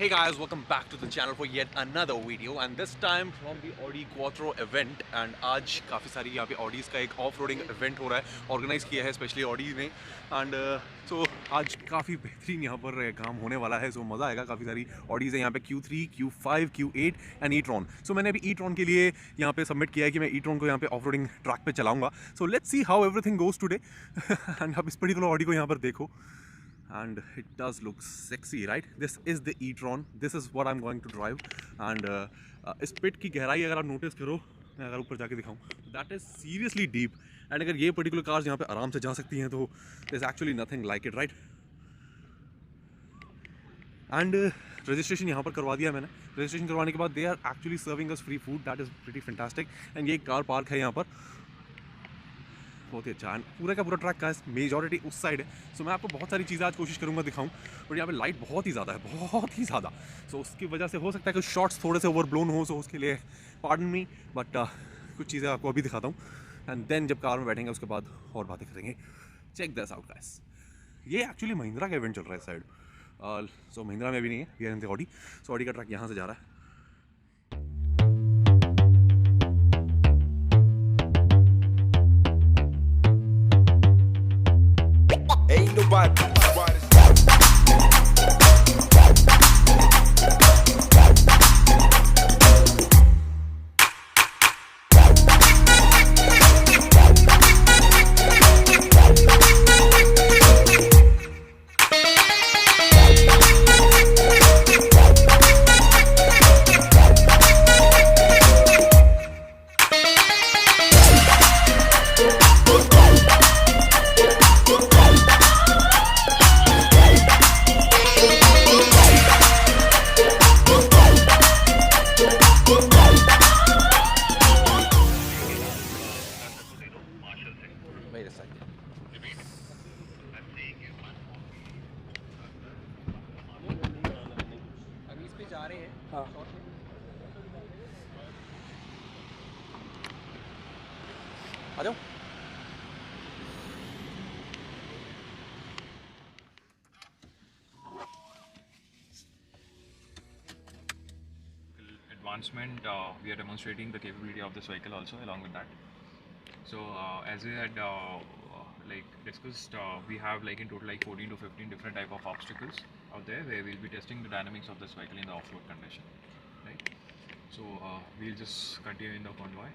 Hey guys, welcome back to the channel for yet another video and this time from the Audi Quattro event and आज काफ़ी सारी यहाँ पे Audis का एक ऑफ-रोडिंग इवेंट हो रहा है, ऑर्गेनाइज किया है स्पेशली Audi ने एंड सो आज काफ़ी बेहतरीन यहाँ पर काम होने वाला है। सो मज़ा आएगा। काफ़ी सारी Audis है यहाँ पे Q3, Q5, Q8 and e-tron। सो मैंने अभी e-tron के लिए यहाँ पे सबमिट किया है कि मैं e-tron को यहाँ पे ऑफ-रोडिंग ट्रैक पे चलाऊँगा। So let's see how everything goes today and आप इस पर्टिकुलर Audi को यहाँ पर देखो and it does look sexy, right? This is the e-tron. This is what I'm going to drive and इस पिट की गहराई अगर आप नोटिस करो, मैं अगर ऊपर जाके दिखाऊं, that is seriously deep and अगर ये पर्टिकुलर कार्स यहाँ पे आराम से जा सकती हैं तो there's actually nothing like it, right? And registration यहाँ पर करवा दिया मैंने। रजिस्ट्रेशन करवाने के बाद they are actually serving us free food, that is pretty fantastic. And ये कार पार्क है यहाँ पर, बहुत ही अच्छा। एंड पूरा का पूरा ट्रैक का मेजॉरिटी उस साइड है। सो मैं आपको बहुत सारी चीज़ें आज कोशिश करूँगा दिखाऊं, बट यहाँ पे लाइट बहुत ही ज़्यादा है, बहुत ही ज़्यादा। सो उसकी वजह से हो सकता है कि शॉट्स थोड़े से ओवरब्लोन हो, सो उसके लिए पार्डन मी, बट कुछ चीज़ें आपको अभी दिखाता हूँ एंड देन जब कार में बैठेंगे उसके बाद और बातें करेंगे। चेक दिस आउट गाइस, ये एक्चुअली महिंद्रा का इवेंट चल रहा है इस साइड। सो महिंद्रा में भी नहीं है, we are in the Audi. So Audi का ट्रैक यहाँ से जा रहा है। Ain't nobody. Wait a second. अभी इस पे जा रहे हैं। हाँ। आ जाओ। Advancement, we are demonstrating the capability of this vehicle also along with that. So as we had like discussed, we have like in total like 14 to 15 different type of obstacles out there where we'll be testing the dynamics of this vehicle in the off-road condition, right? So we'll just continue in the convoy.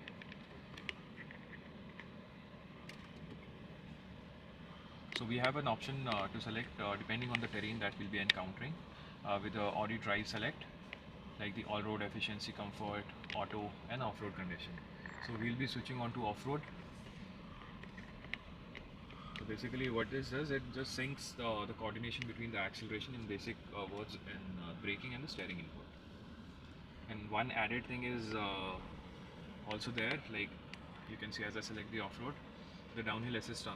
So we have an option to select depending on the terrain that we'll be encountering with the Audi Drive Select, like the all-road efficiency, comfort, auto and off-road condition. So we'll be switching on to off-road. So basically what this does, it just syncs the coordination between the acceleration in basic words and braking and the steering input. And one added thing is also there, like you can see as I select the off-road, the downhill assist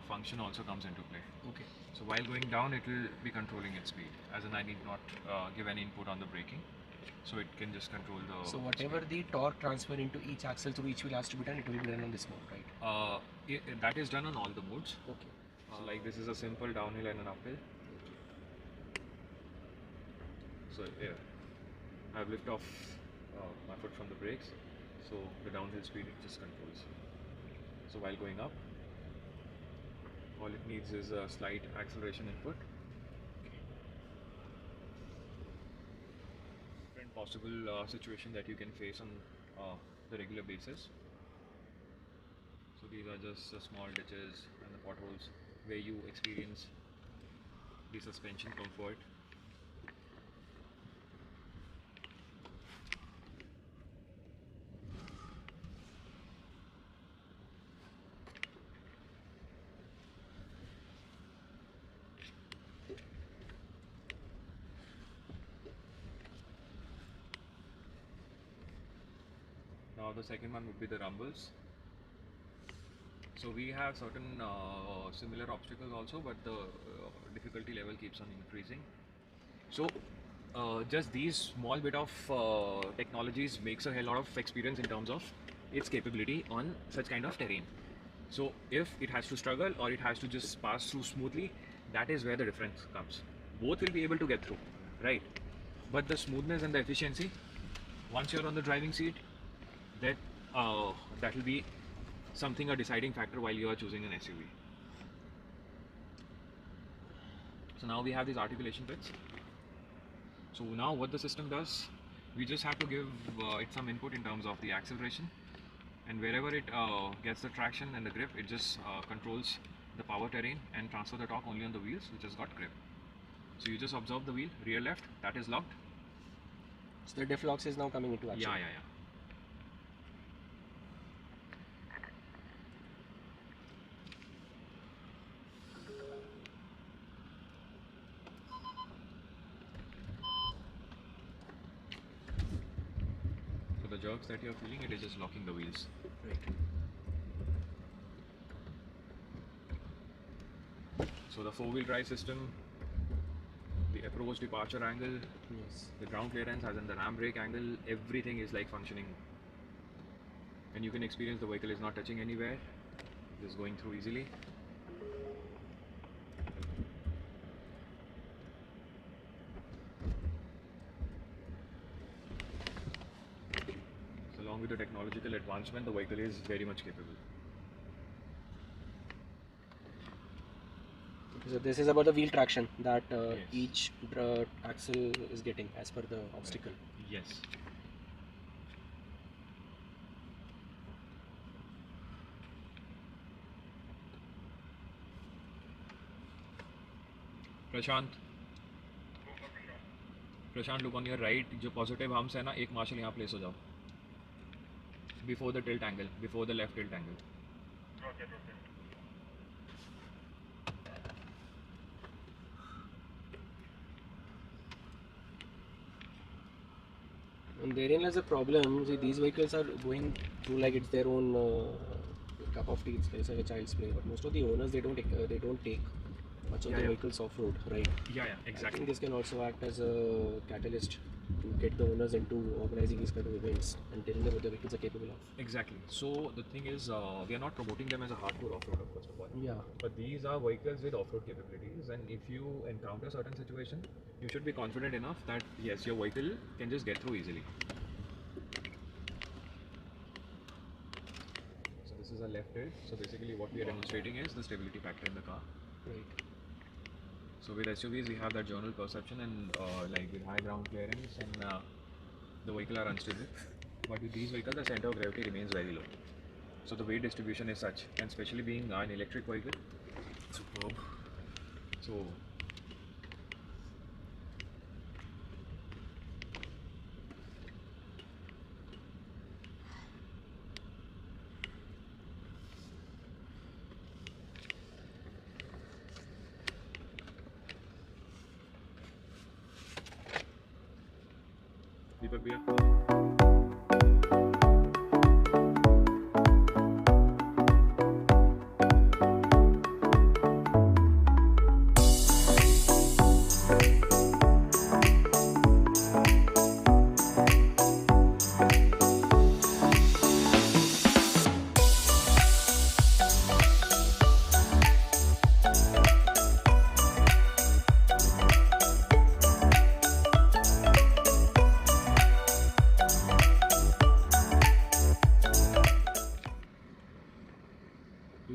function also comes into play. Okay. So while going down, it will be controlling its speed, as in I need not give any input on the braking. So it can just control the. So whatever the torque transfer into each axle through each wheel has to be done, it will be done on this mode, right? That is done on all the modes. Okay. So like this is a simple downhill and an uphill. So yeah, I have lift off my foot from the brakes, so the downhill speed it just controls. So while going up, all it needs is a slight acceleration input. Different possible situation that you can face on the regular basis. So these are just the small ditches and the potholes where you experience the suspension comfort. Now the second one would be the rumbles. So we have certain similar obstacles also, but the difficulty level keeps on increasing. So just these small bit of technologies makes a hell lot of experience in terms of its capability on such kind of terrain. So if it has to struggle or it has to just pass through smoothly, that is where the difference comes. Both will be able to get through, right? but the smoothness and the efficiency, once you're on the driving seat, that that will be something a deciding factor while you are choosing an SUV. So now we have these articulation bits. So now what the system does, we just have to give it some input in terms of the acceleration, and wherever it gets the traction and the grip, it just controls the power terrain and transfer the torque only on the wheels which has got grip. So you just observe the wheel, rear left, that is locked. So the diff locks is now coming into action. Yeah. So the jerks that you're feeling, it is just locking the wheels. Right. So the four-wheel drive system, the approach departure angle, Yes. the ground clearance as in the ram brake angle, everything is like functioning, and you can experience the vehicle is not touching anywhere, just going through easily. So along with the technological advancement, the vehicle is very much capable. So this is about the wheel traction that Yes. each axle is getting as per the obstacle. Yes. Prashant look on your right, जो positive hums है ना, एक martial यहाँ place हो जाओ before the tilt angle, before the left tilt angle. And therein lies the problem. See, these vehicles are going through like it's their own cup of tea. It's like a child's play. But most of the owners they don't take much of the vehicles off road, right? Yeah, I exactly. think this can also act as a catalyst to get the owners into organizing these kind of events and telling them what the vehicles are capable of. Exactly. So the thing is, we are not promoting them as a hardcore off-roader, first of all. Yeah. But these are vehicles with off-road capabilities, and if you encounter certain situation, you should be confident enough that yes, your vehicle can just get through easily. So this is a left tilt. So basically, what we are demonstrating is the stability factor in the car. Right. So with SUVs, we have that journal perception and like with high ground clearance and the vehicle are unstable. But with these vehicles, the center of gravity remains very low. So the weight distribution is such, and especially being an electric vehicle, superb. So Deepak Bhaiya.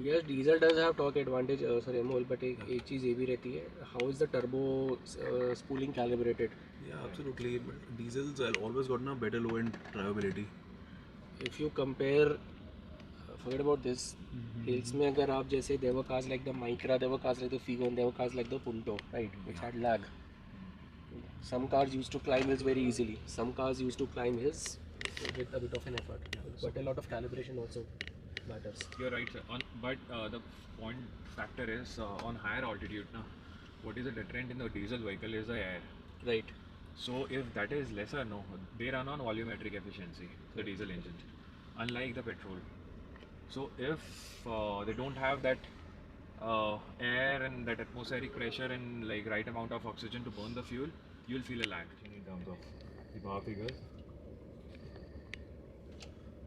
Yes, diesel does have torque advantage, sorry, Amol, but एक चीज़ ये भी रहती है. How is the turbo spooling calibrated? Yeah, absolutely. But diesels are always got a better low end drivability. If you compare, forget about this. Hills में अगर आप जैसे there were cars like the Micra, there were cars like the Figo, and there were cars like the Punto, right, which had lag. Some cars used to climb hills very easily. Some cars used to climb hills with a bit of an effort. But a lot of calibration also matters. You're right, sir. But the point factor is on higher altitude. Now, what is the deterrent in the diesel vehicle is the air. Right. So if that is lesser, no, they run on volumetric efficiency, the diesel engine, unlike the petrol. So if they don't have that air and that atmospheric pressure and like right amount of oxygen to burn the fuel, you'll feel a lag in terms of the power figures.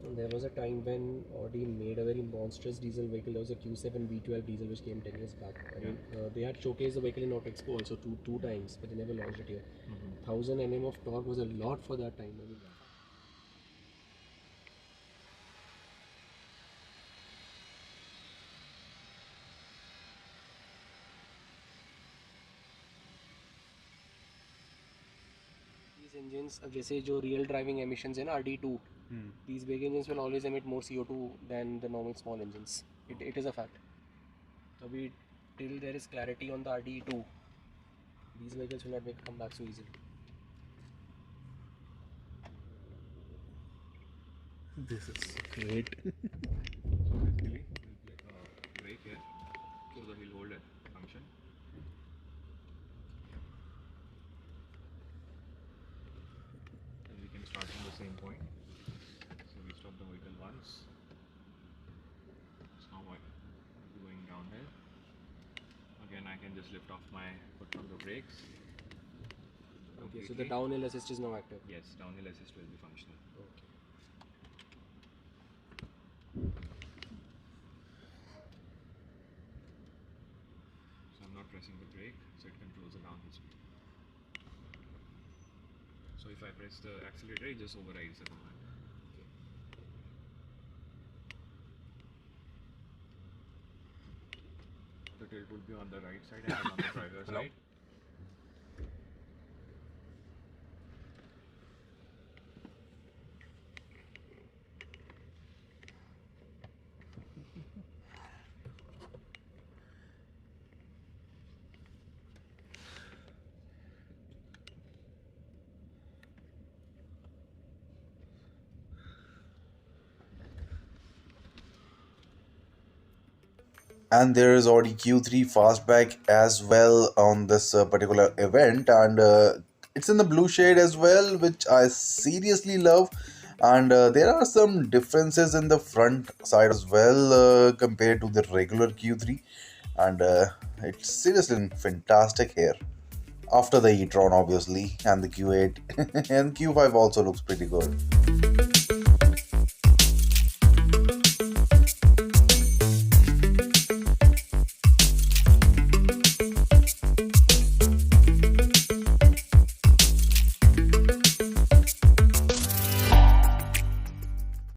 And there was a time when Audi made a very monstrous diesel vehicle. There was a Q7 V12 diesel which came 10 years back. I mean, they had showcased the vehicle in Auto Expo also two times, but they never launched it here. 1000 Nm of torque was a lot for that time. I mean, these engines, जैसे जो real driving emissions है ना RD2, these big engines will always emit more CO2 than the normal small engines. It is a fact. So till there is clarity on the RD2, these vehicles will not make a comeback so easily. This is great. So basically, we'll brake here, so that he'll hold it function. And we can start from the same point. So we stop the vehicle once. So now I'm going downhill. Again, I can just lift off my foot from the brakes. Okay, so the Completely. downhill assist is now active. Yes, downhill assist will be functional. Okay. So I'm not pressing the brake, so it controls the downhill speed. So if I press the accelerator, it just overrides the command. The tilt would be on the right side and on the driver's side. And there is Audi Q3 Fastback as well on this particular event, and it's in the blue shade as well, which I seriously love. And there are some differences in the front side as well compared to the regular Q3, and it's seriously fantastic here. After the e-tron obviously, and the Q8 and Q5 also looks pretty good.